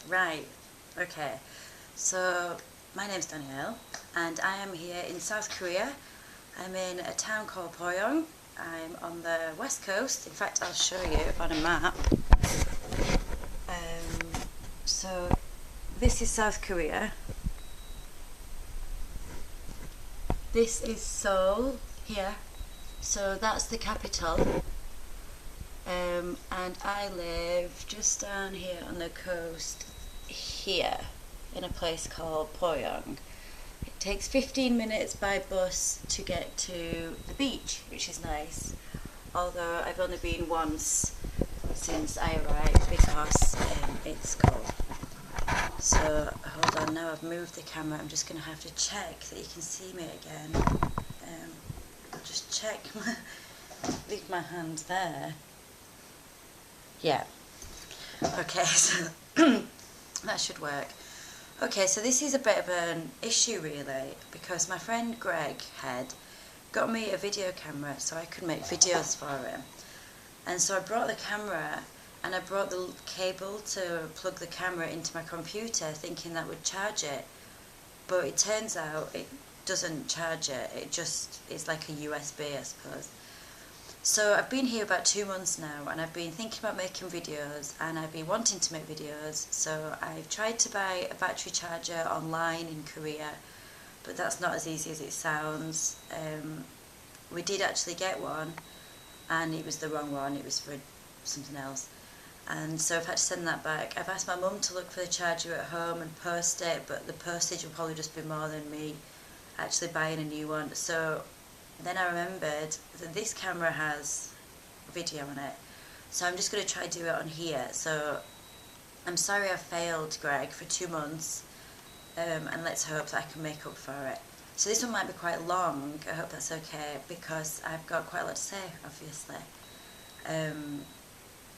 Right, okay. So, my name's Danielle, and I am here in South Korea. I'm in a town called Boryeong. I'm on the west coast. In fact, I'll show you on a map. So, this is South Korea. This is Seoul, here. So, that's the capital. And I live just down here on the coast here in a place called Boryeong. It takes 15 minutes by bus to get to the beach, which is nice, although I've only been once since I arrived because it's cold. So hold on, now I've moved the camera, I'm just going to have to check that you can see me again. I'll just check, leave my hand there. Yeah. Okay, so that should work. Okay, so this is a bit of an issue really, because my friend Gregghead got me a video camera so I could make videos for him. And so I brought the camera and I brought the cable to plug the camera into my computer thinking that would charge it. But it turns out it doesn't charge it, it just is like a USB, I suppose. So I've been here about 2 months now and I've been thinking about making videos and I've been wanting to make videos, so I've tried to buy a battery charger online in Korea, but that's not as easy as it sounds. We did actually get one and it was the wrong one, it was for something else, and so I've had to send that back. I've asked my mum to look for the charger at home and post it, but the postage will probably just be more than me actually buying a new one. So then I remembered that this camera has video on it, so I'm just going to try to do it on here. So I'm sorry I failed, Greg, for 2 months, and let's hope that I can make up for it. So this one might be quite long, I hope that's okay, because I've got quite a lot to say, obviously.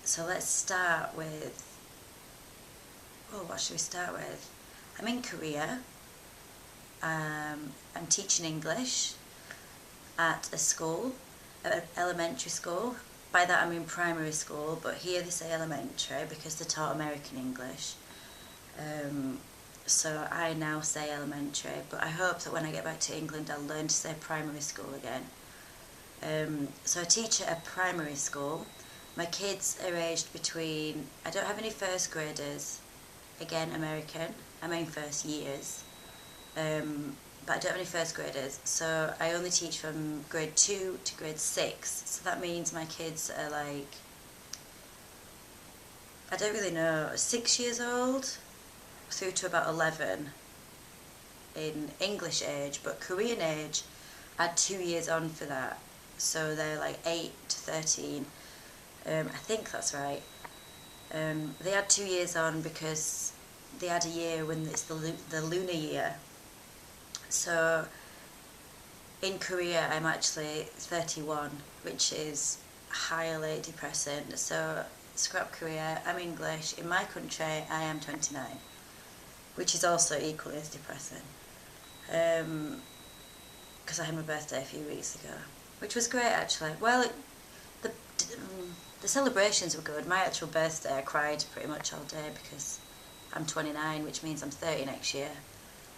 So let's start with, what should we start with? I'm in Korea, I'm teaching English at a school, an elementary school. By that I mean primary school, but here they say elementary because they taught American English. So I now say elementary, but I hope that when I get back to England I'll learn to say primary school again. So I teach at a primary school. My kids are aged between, I don't have any first graders, again American, I mean first years. But I don't have any first graders, so I only teach from grade 2 to grade 6, so that means my kids are like, I don't really know, 6 years old through to about 11 in English age, but Korean age add 2 years on for that, so they're like 8 to 13, I think that's right. They add 2 years on because they add a year when it's the lunar year. So in Korea I'm actually 31, which is highly depressing. So scrap Korea, I'm English. In my country I am 29, which is also equally as depressing. Because I had my birthday a few weeks ago, which was great actually. Well, the celebrations were good. My actual birthday I cried pretty much all day because I'm 29, which means I'm 30 next year.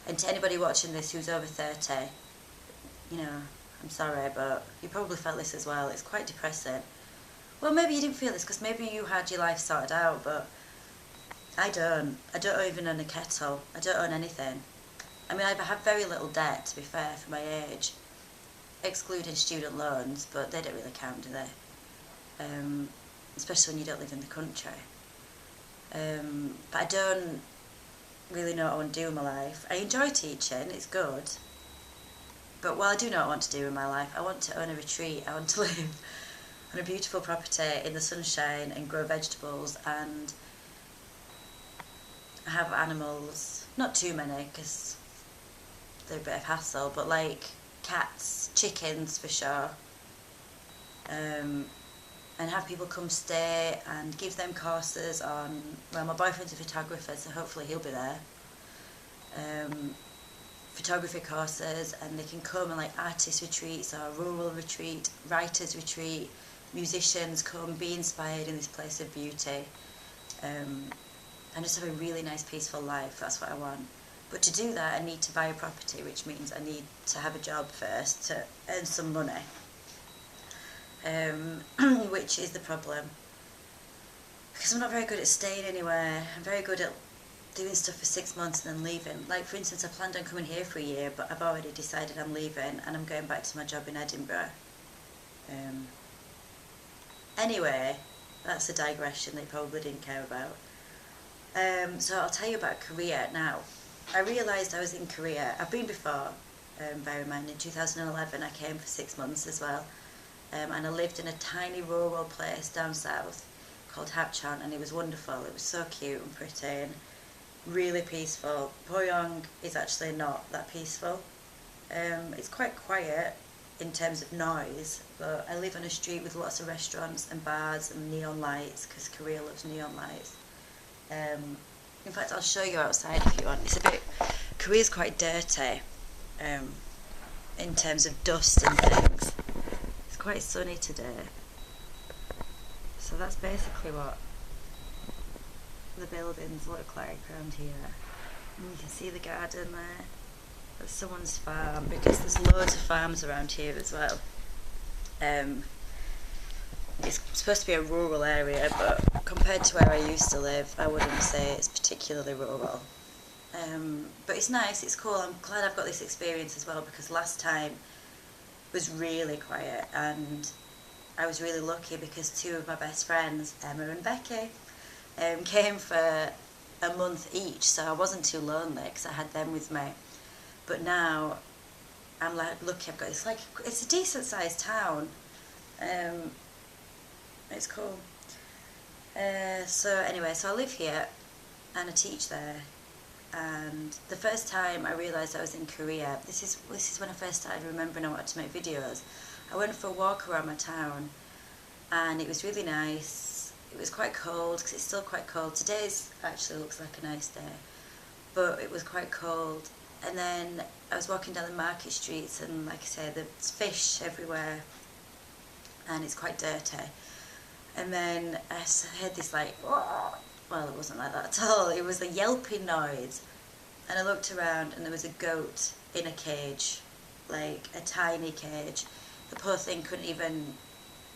And to anybody watching this who's over 30, you know, I'm sorry, but you probably felt this as well. It's quite depressing. Well, maybe you didn't feel this because maybe you had your life sorted out, but I don't. I don't even own a kettle. I don't own anything. I mean, I have very little debt, to be fair, for my age, excluding student loans, but they don't really count, do they? Especially when you don't live in the country. But I don't really know what I want to do in my life. I enjoy teaching, it's good, but what I do know what I want to do in my life, I want to own a retreat. I want to live on a beautiful property in the sunshine and grow vegetables and have animals, not too many because they're a bit of hassle, but like cats, chickens for sure, and have people come stay and give them courses on, well, my boyfriend's a photographer, so hopefully he'll be there, photography courses, and they can come and like artist retreats or rural retreat, writers retreat, musicians come, be inspired in this place of beauty. and just have a really nice peaceful life. That's what I want. But to do that, I need to buy a property, which means I need to have a job first to earn some money, which is the problem. Because I'm not very good at staying anywhere. I'm very good at doing stuff for 6 months and then leaving. Like, for instance, I planned on coming here for a year, but I've already decided I'm leaving and I'm going back to my job in Edinburgh. Anyway, that's a digression they probably didn't care about. So I'll tell you about Korea now. I realised I was in Korea. I've been before, bear in mind, in 2011 I came for 6 months as well. And I lived in a tiny rural place down south called Hapcheon, and it was wonderful. It was so cute and pretty and really peaceful. Boryeong is actually not that peaceful. It's quite quiet in terms of noise, but I live on a street with lots of restaurants and bars and neon lights, because Korea loves neon lights. In fact, I'll show you outside if you want. It's a bit, Korea's quite dirty in terms of dust and things. It's quite sunny today. So that's basically what the buildings look like around here. And you can see the garden there. That's someone's farm, because there's loads of farms around here as well. It's supposed to be a rural area, but compared to where I used to live, I wouldn't say it's particularly rural. But it's nice, it's cool. I'm glad I've got this experience as well, because last time was really quiet, and I was really lucky because 2 of my best friends, Emma and Becky, came for a month each, so I wasn't too lonely because I had them with me. But now I'm like lucky I've got this, like, it's a decent sized town. It's cool. So anyway, so I live here and I teach there, and the first time I realised I was in Korea, this is when I first started remembering I wanted to make videos. I went for a walk around my town and it was really nice. It was quite cold, because it's still quite cold. Today's actually looks like a nice day, but it was quite cold. And then I was walking down the market streets, and like I say, there's fish everywhere and it's quite dirty. And then I heard this, like, well, it wasn't like that at all. It was a yelping noise, and I looked around and there was a goat in a cage, like a tiny cage. The poor thing couldn't even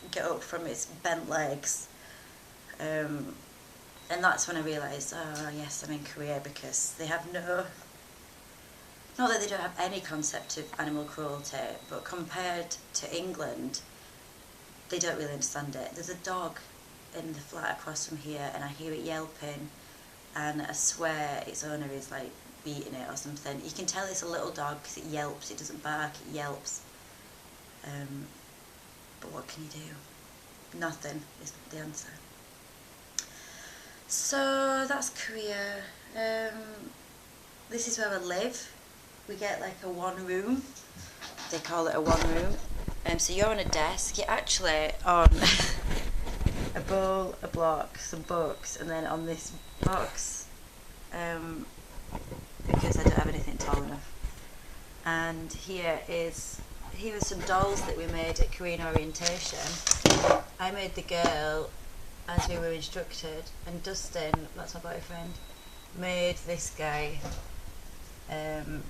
get up from its bent legs. And that's when I realised, oh yes, I'm in Korea, because they have not that they don't have any concept of animal cruelty, but compared to England, they don't really understand it. There's a dog in the flat across from here, and I hear it yelping, and I swear its owner is like beating it or something. You can tell it's a little dog because it yelps. It doesn't bark, it yelps. But what can you do? Nothing is the answer. So that's Korea. This is where I live. We get like a 1 room. They call it a 1 room. So you're on a desk. You're actually on a bowl, a block, some books, and then on this box, because I don't have anything tall enough. And here are some dolls that we made at Korean orientation. I made the girl as we were instructed, and Dustin, that's my boyfriend, made this guy,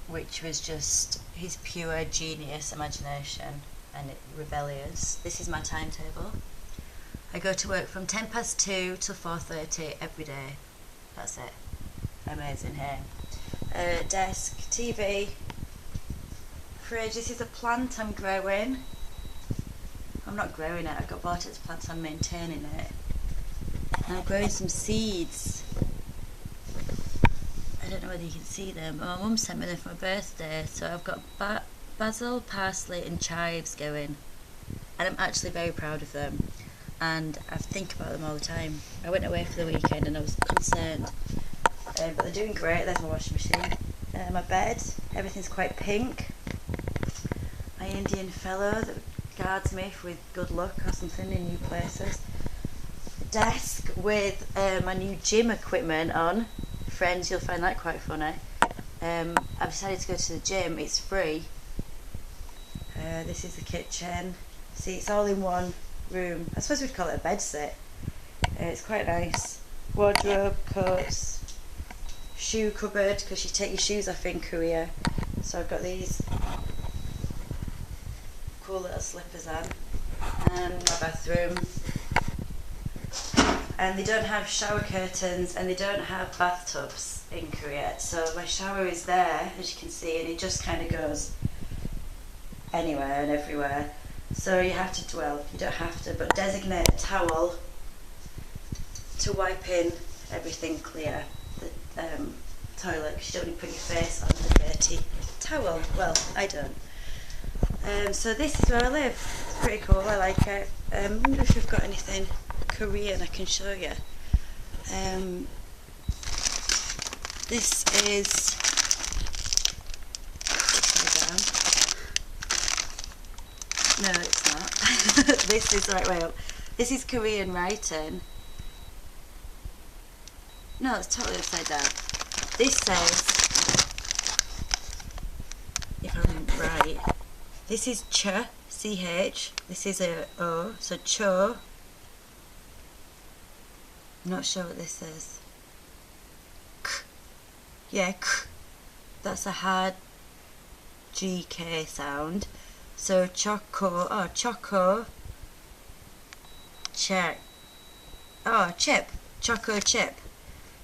which was just his pure genius imagination and rebellious. This is my timetable. I go to work from 2:10 till 4:30 every day. That's it. Amazing here. Desk, TV, fridge. This is a plant I'm growing. I'm not growing it, I got bought it as a plant, I'm maintaining it. And I'm growing some seeds. I don't know whether you can see them. My mum sent me them for my birthday, so I've got basil, parsley and chives going, and I'm actually very proud of them, and I think about them all the time. I went away for the weekend and I was concerned, but they're doing great. There's my washing machine. My bed, everything's quite pink. My Indian fellow that guards me with good luck or something in new places. Desk with my new gym equipment on. Friends, you'll find that quite funny. I've decided to go to the gym. It's free. This is the kitchen. See, it's all in one room. I suppose we'd call it a bed sit. It's quite nice. Wardrobe, coats, shoe cupboard because you take your shoes off in Korea. So I've got these cool little slippers on, and my bathroom. And they don't have shower curtains and they don't have bathtubs in Korea. So my shower is there, as you can see, and it just kind of goes anywhere and everywhere. So you have to, well, you don't have to, but designate a towel to wipe in everything clear. The toilet, because you don't want to put your face on the dirty towel. Well, I don't. So this is where I live. It's pretty cool, I like it. I wonder if we've got anything Korean I can show you. This is upside down. No, it's not. This is the right way up. This is Korean writing. No, it's totally upside down. This says, if I'm right, this is ch, ch. This is a o, so cho. I'm not sure what this is. K. Yeah, k. That's a hard GK sound. So choco, oh, choco. Check. Oh, chip. Choco chip.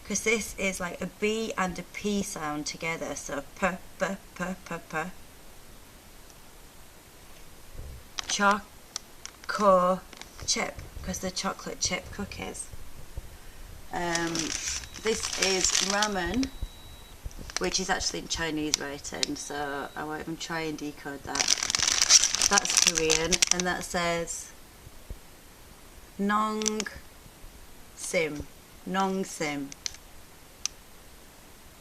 Because this is like a B and a P sound together. So p, p, p, p, p. Choco chip. Because they're chocolate chip cookies. This is ramen, which is actually in Chinese writing, so I won't even try and decode that. That's Korean, and that says Nong Sim. Nong Sim.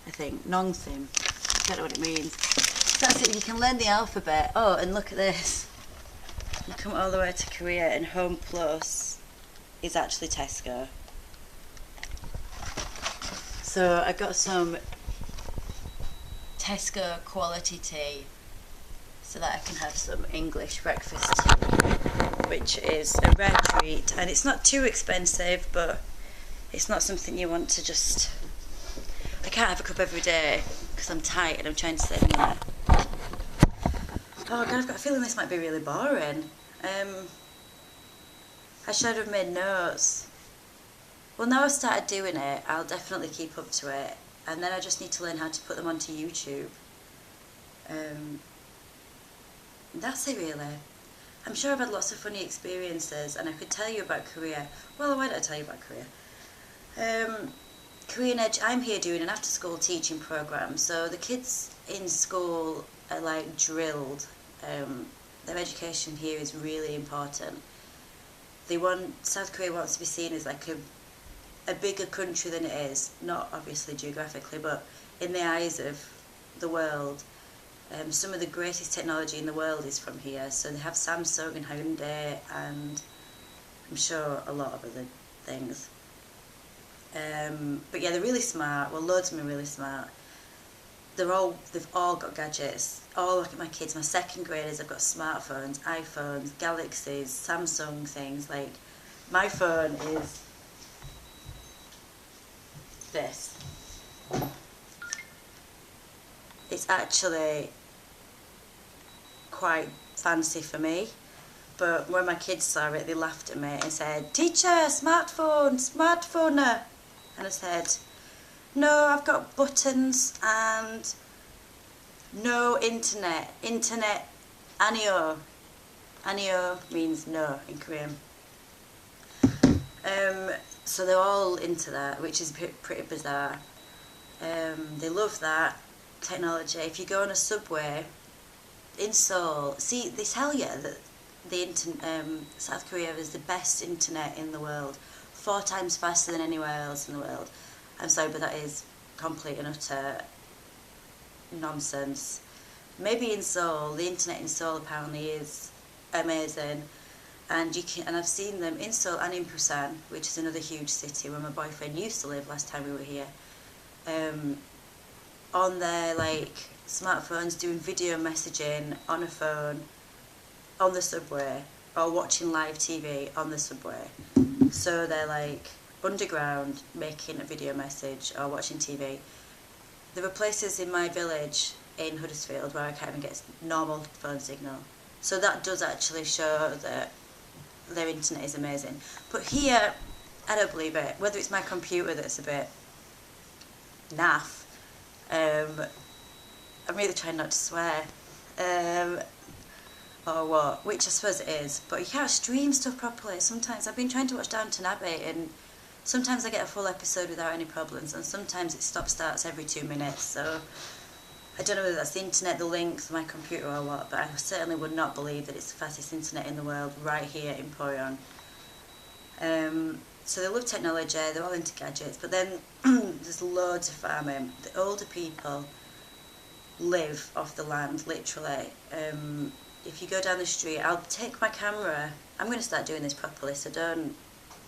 I think. Nong Sim. I don't know what it means. So that's it, you can learn the alphabet. Oh, and look at this. You come all the way to Korea, and Home Plus is actually Tesco. So I got some Tesco quality tea so that I can have some English breakfast tea, which is a rare treat, and it's not too expensive, but it's not something you want to just... I can't have a cup every day because I'm tight and I'm trying to save money. Oh God, I've got a feeling this might be really boring. I should have made notes. Well, now I've started doing it, I'll definitely keep up to it, and then I just need to learn how to put them onto YouTube. That's it really. I'm sure I've had lots of funny experiences, and I could tell you about Korea. Well, why don't I tell you about Korea? Korean I'm here doing an after-school teaching programme, so the kids in school are like drilled. Their education here is really important. South Korea wants to be seen as like a bigger country than it is, not obviously geographically, but in the eyes of the world. Some of the greatest technology in the world is from here, so they have Samsung and Hyundai, and I'm sure a lot of other things. But yeah, they're really smart. Well, loads of them are really smart. They've all got gadgets. Look at my kids, my second graders have got smartphones, iPhones, Galaxies, Samsung things. Like, my phone is this. It's actually quite fancy for me, but when my kids saw it, they laughed at me and said, "Teacher, smartphone, smartphone." And I said, "No, I've got buttons and no internet. Internet, anio." Anio means no in Korean. So they're all into that, which is pretty bizarre. They love that technology. If you go on a subway in Seoul, see, they tell you that South Korea is the best internet in the world, 4 times faster than anywhere else in the world. I'm sorry, but that is complete and utter nonsense. Maybe in Seoul, the internet in Seoul apparently is amazing, and I've seen them in Seoul and in Busan, which is another huge city where my boyfriend used to live last time we were here. On their like smartphones, doing video messaging on a phone, on the subway, or watching live TV on the subway. So they're like underground making a video message or watching TV. there are places in my village in Huddersfield where I can't even get normal phone signal. So that does actually show that their internet is amazing. But here, I don't believe it. Whether it's my computer that's a bit naff, I'm really trying not to swear, or what, which I suppose it is, but you can't stream stuff properly. Sometimes I've been trying to watch Downton Abbey, and sometimes I get a full episode without any problems, and sometimes it starts every 2 minutes, so I don't know whether that's the internet, the links, my computer or what, but I certainly would not believe that it's the fastest internet in the world right here in Boryeong. So they love technology, they're all into gadgets, but then there's loads of farming. The older people live off the land, literally. If you go down the street, I'll take my camera. I'm going to start doing this properly, so don't...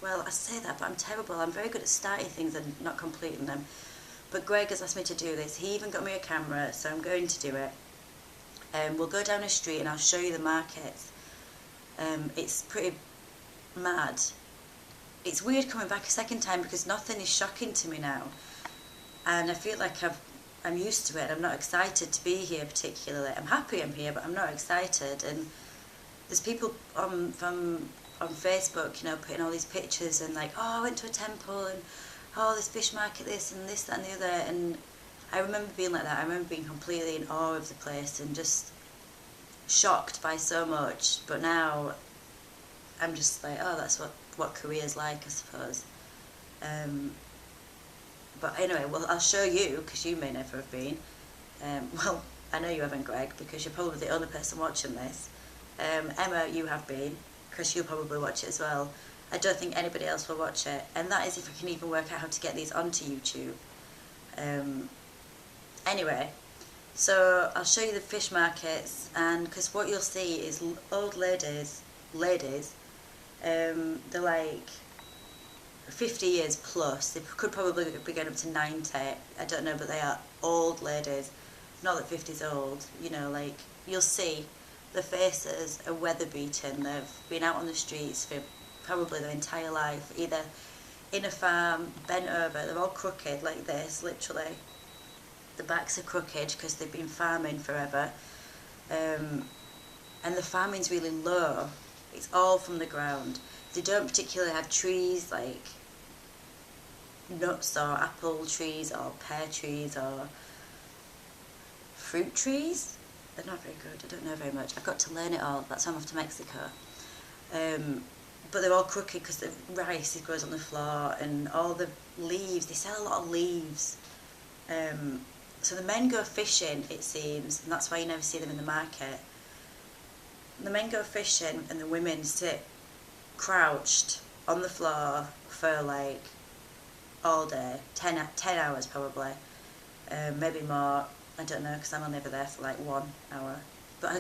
Well, I say that, but I'm terrible. I'm very good at starting things and not completing them. But Greg has asked me to do this. He even got me a camera, so I'm going to do it. We'll go down a street and I'll show you the markets. It's pretty mad. It's weird coming back a second time because nothing is shocking to me now. And I feel like I'm used to it. I'm not excited to be here particularly. I'm happy I'm here, but I'm not excited. And there's people on Facebook, you know, putting all these pictures and like, oh, I went to a temple and oh, this fish market, this and this, that and the other. And I remember being like that. I remember being completely in awe of the place and just shocked by so much. But now I'm just like, oh, that's what Korea's like, I suppose. But anyway, well, I'll show you, because you may never have been. Well, I know you haven't, Greg, because you're probably the only person watching this. Emma, you have been, because you'll probably watch it as well. I don't think anybody else will watch it, and that is if I can even work out how to get these onto YouTube. Anyway, so I'll show you the fish markets, and because what you'll see is old ladies, they're like 50 years plus. They could probably be going up to 90. I don't know, but they are old ladies. Not that 50's old, you know, like, you'll see the faces are weather beaten. They've been out on the streets for probably their entire life, either in a farm, bent over. They're all crooked like this, literally. The backs are crooked because they've been farming forever. And the farming's really low. It's all from the ground. They don't particularly have trees like nuts or apple trees or pear trees or fruit trees. They're not very good. I don't know very much. I've got to learn it all. That's why I'm off to Mexico. But they're all crooked because the rice grows on the floor and all the leaves. They sell a lot of leaves. So the men go fishing, it seems, and that's why you never see them in the market. The men go fishing and the women sit crouched on the floor for like all day, 10 hours probably, maybe more. I don't know, because I'm only ever there for like 1 hour. But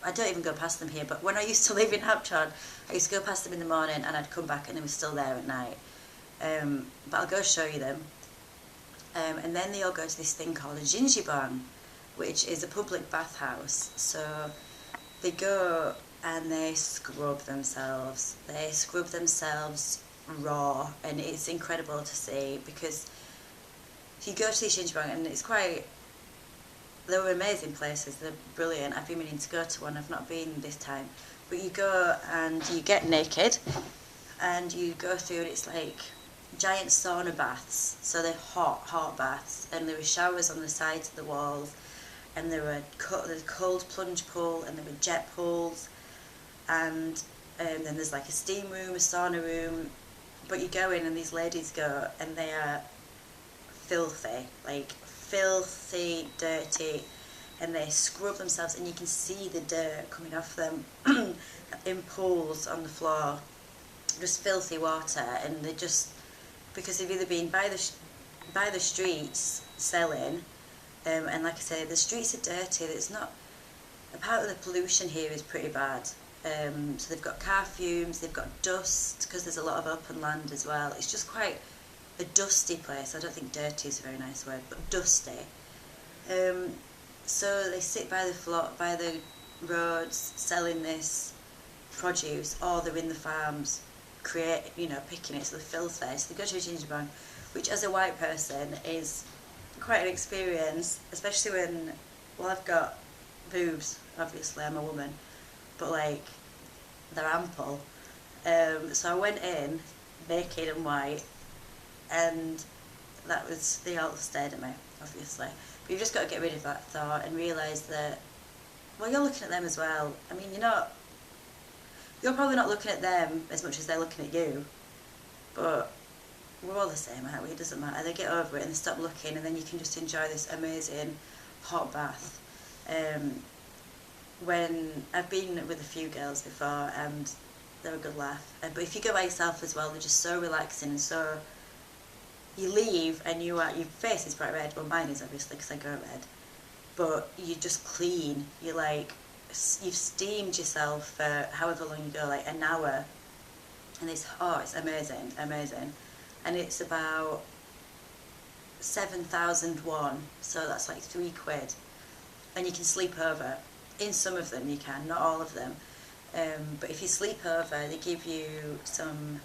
I don't even go past them here, but when I used to live in Hapchon, I used to go past them in the morning and I'd come back and they were still there at night. But I'll go show you them. And then they all go to this thing called a jinjibang, which is a public bathhouse. So they go and they scrub themselves. They scrub themselves raw, and it's incredible to see because you go to these jinjibang and it's quite... They were amazing places, they're brilliant. I've been meaning to go to one, I've not been this time. But you go and you get naked and you go through and it's like giant sauna baths. So they're hot baths, and there were showers on the sides of the walls, and there were cold plunge pool, and there were jet pools, and then there's like a steam room, a sauna room. But you go in and these ladies go and they are filthy, like filthy, dirty, and they scrub themselves and you can see the dirt coming off them in pools on the floor, just filthy water. And they just, because they've either been by the streets selling, and like I say, the streets are dirty. There's not, apparently the pollution here is pretty bad. So they've got car fumes, they've got dust, because there's a lot of open land as well. It's just quite a dusty place. I don't think dirty is a very nice word, but dusty. So they sit by the roads selling this produce, or they're in the farms picking it, so they're filthy. So they go to a jinjibang, which as a white person is quite an experience, especially when, well, I've got boobs, obviously, I'm a woman, but like, they're ample. So I went in, naked and white, and they all stared at me, obviously. But you've just got to get rid of that thought and realise that, well, you're looking at them as well. I mean, you're probably not looking at them as much as they're looking at you, but we're all the same, aren't we? It doesn't matter. They get over it and they stop looking, and then you can just enjoy this amazing hot bath. When I've been with a few girls before, and they're a good laugh. But if you go by yourself as well, they're just so relaxing, and so you leave and your face is bright red. Well, mine is obviously because I go red. But you're just clean. You're like, you've steamed yourself for however long you go, like an hour, and it's amazing, amazing. And it's about 7,001, so that's like £3, and you can sleep over. In some of them you can, not all of them. But if you sleep over, they give you some,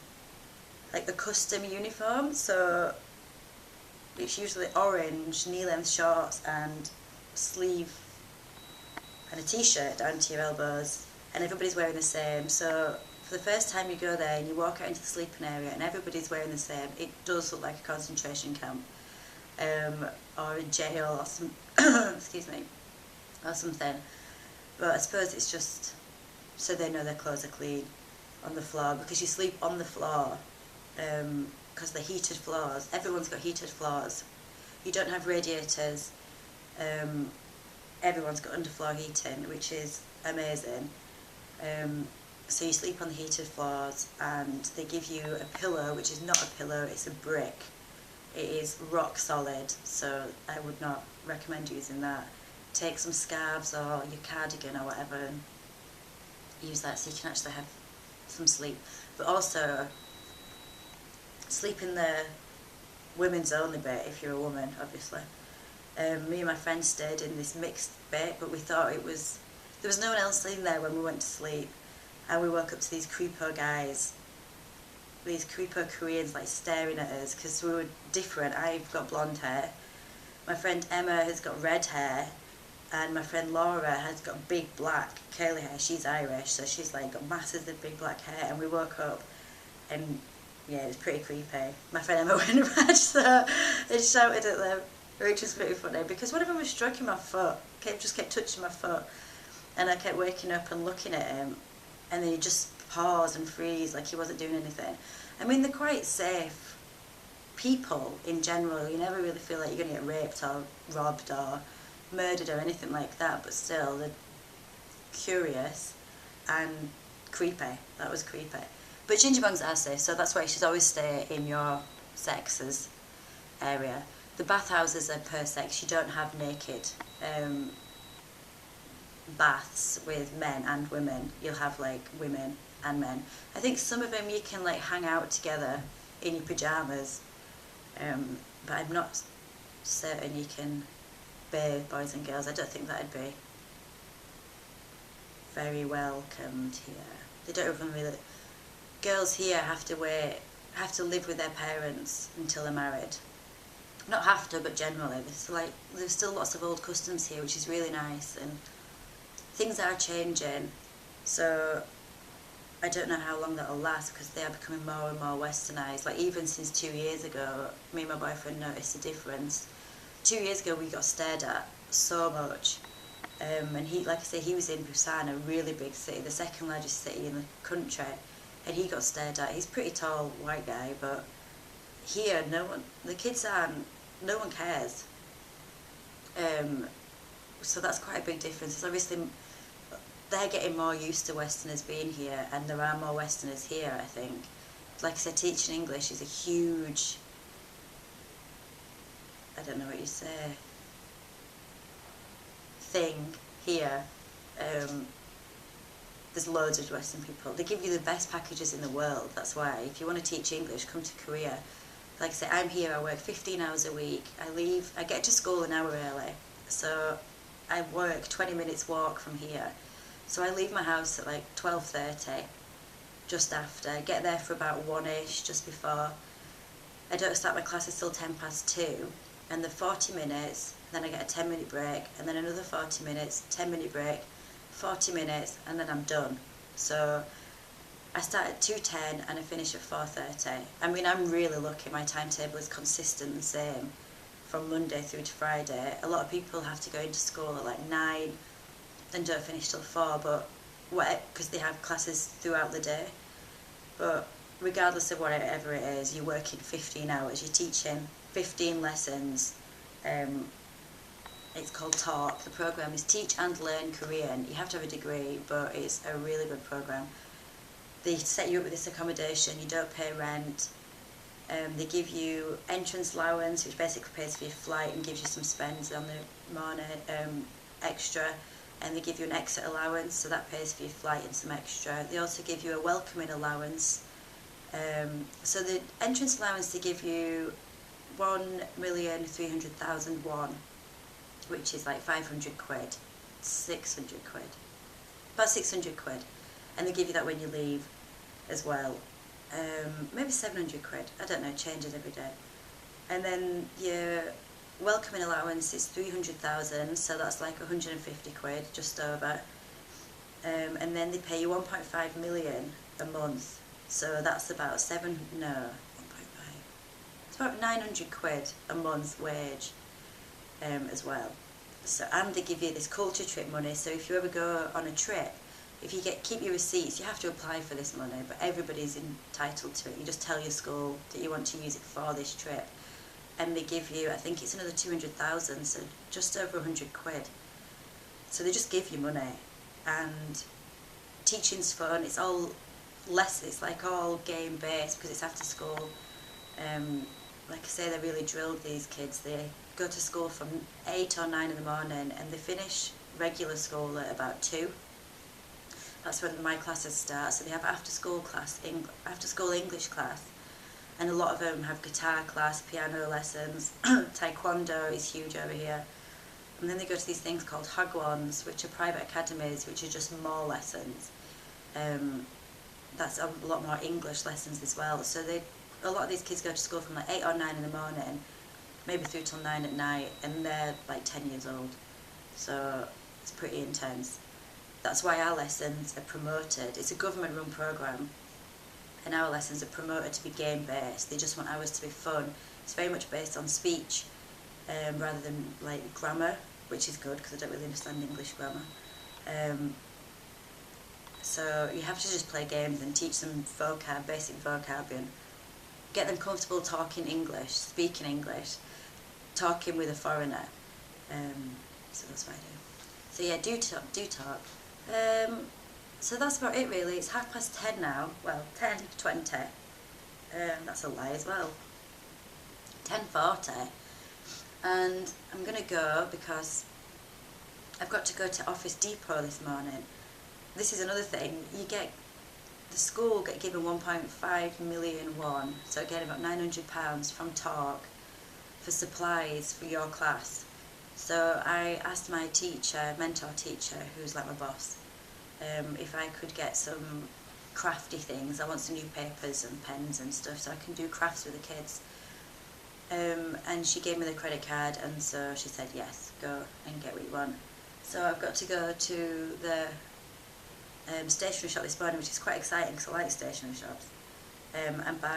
like, a custom uniform, so it's usually orange, knee-length shorts and sleeve and a t-shirt down to your elbows, and everybody's wearing the same. So for the first time you go there and you walk out into the sleeping area and everybody's wearing the same, it does look like a concentration camp, or a jail or some excuse me, or something. But I suppose it's just so they know their clothes are clean on the floor, because you sleep on the floor, because they're heated floors. Everyone's got heated floors. You don't have radiators. Everyone's got underfloor heating, which is amazing. So you sleep on the heated floors, and they give you a pillow, which is not a pillow, it's a brick. It is rock solid, so I would not recommend using that. Take some scarves or your cardigan or whatever and use that so you can actually have some sleep. But also, sleep in the women's only bit if you're a woman, obviously. Me and my friend stayed in this mixed bit, but we thought there was no one else in there when we went to sleep, and we woke up to these creepo guys, these creepo Koreans, like, staring at us because we were different. I've got blonde hair, my friend Emma has got red hair, and my friend Laura has got big black curly hair. She's Irish, so she's like got masses of big black hair, and we woke up and yeah, it was pretty creepy. My friend Emma went red, so I shouted at them, which was pretty funny, because one of them was stroking my foot, just kept touching my foot, and I kept waking up and looking at him, and then he'd just pause and freeze like he wasn't doing anything. I mean, they're quite safe people in general. You never really feel like you're going to get raped or robbed or murdered or anything like that, but still, they're curious and creepy. That was creepy. But ginger bungs are safe, so that's why you should always stay in your sex's area. The bathhouses are per sex. You don't have naked baths with men and women. You'll have like women and men. I think some of them you can like hang out together in your pyjamas, but I'm not certain you can bathe boys and girls. I don't think that'd be very welcomed here. They don't even really. Girls here have to live with their parents until they're married. Not have to, but generally. There's still lots of old customs here, which is really nice, and things are changing. So I don't know how long that'll last, because they are becoming more and more westernised. Like, even since 2 years ago, me and my boyfriend noticed a difference. 2 years ago we got stared at so much, and he, like I say, he was in Busan, a really big city, the second largest city in the country, and he got stared at. He's a pretty tall white guy, but here no one cares. So that's quite a big difference. It's obviously they're getting more used to Westerners being here, and there are more Westerners here, I think. Like I said, teaching English is a huge, I don't know what you say, thing here. There's loads of Western people. They give you the best packages in the world. That's why, if you want to teach English, come to Korea. Like I say, I'm here, I work 15 hours a week. I get to school an hour early. So I work 20 minutes walk from here. So I leave my house at like 12:30, just after. Get there for about 1ish, just before. I don't start my classes till 2:10. and the 40 minutes, then I get a 10-minute break, and then another 40 minutes, 10-minute break, 40 minutes, and then I'm done. So I start at 2:10 and I finish at 4:30. I mean, I'm really lucky. My timetable is consistent and same from Monday through to Friday. A lot of people have to go into school at like 9 and don't finish till 4, but because they have classes throughout the day. But regardless of whatever it is, you're working 15 hours, you're teaching 15 lessons. It's called Talk. The program is Teach and Learn Korean. You have to have a degree, but it's a really good program. They set you up with this accommodation, you don't pay rent. They give you entrance allowance, which basically pays for your flight and gives you some spends on the morning extra. And they give you an exit allowance, so that pays for your flight and some extra. They also give you a welcoming allowance. So the entrance allowance, they give you 1,300,000 won, which is like 500 quid, 600 quid, about 600 quid. And they give you that when you leave as well. Maybe 700 quid, I don't know, it changes every day. And then your welcoming allowance is 300,000, so that's like 150 quid, just over. And then they pay you 1.5 million a month, so that's about 1.5. It's about 900 quid a month wage as well. So, and they give you this culture trip money, so if you ever go on a trip, if you keep your receipts, you have to apply for this money, but everybody's entitled to it. You just tell your school that you want to use it for this trip, and they give you, I think it's another 200,000, so just over 100 quid. So they just give you money, and teaching's fun. It's all it's like all game based because it's after school. Like I say, they're really drilled, these kids. They go to school from 8 or 9 in the morning, and they finish regular school at about 2. That's when my classes start. So they have after school English class, and a lot of them have guitar class, piano lessons. Taekwondo is huge over here. And then they go to these things called hagwons, which are private academies, which are just more lessons. That's a lot more English lessons as well. So a lot of these kids go to school from like 8 or 9 in the morning, maybe through till 9 at night, and they're like 10 years old. So it's pretty intense. That's why our lessons are promoted. It's a government-run program, and our lessons are promoted to be game-based. They just want ours to be fun. It's very much based on speech, rather than like grammar, which is good because I don't really understand English grammar. So you have to just play games and teach them basic vocab, and get them comfortable talking English, speaking English, talking with a foreigner. So that's what I do. So yeah, do talk. So that's about it really. It's 10:30 now. Well, 10:20. That's a lie as well. 10:40. And I'm going to go because I've got to go to Office Depot this morning. This is another thing. The school get given 1.5 million won, so again about £900 from Talk for supplies for your class. So I asked my mentor teacher, who's like my boss, if I could get some crafty things. I want some new papers and pens and stuff so I can do crafts with the kids. And she gave me the credit card, and so she said yes, go and get what you want. So I've got to go to the stationery shop this morning, which is quite exciting because I like stationery shops, and buy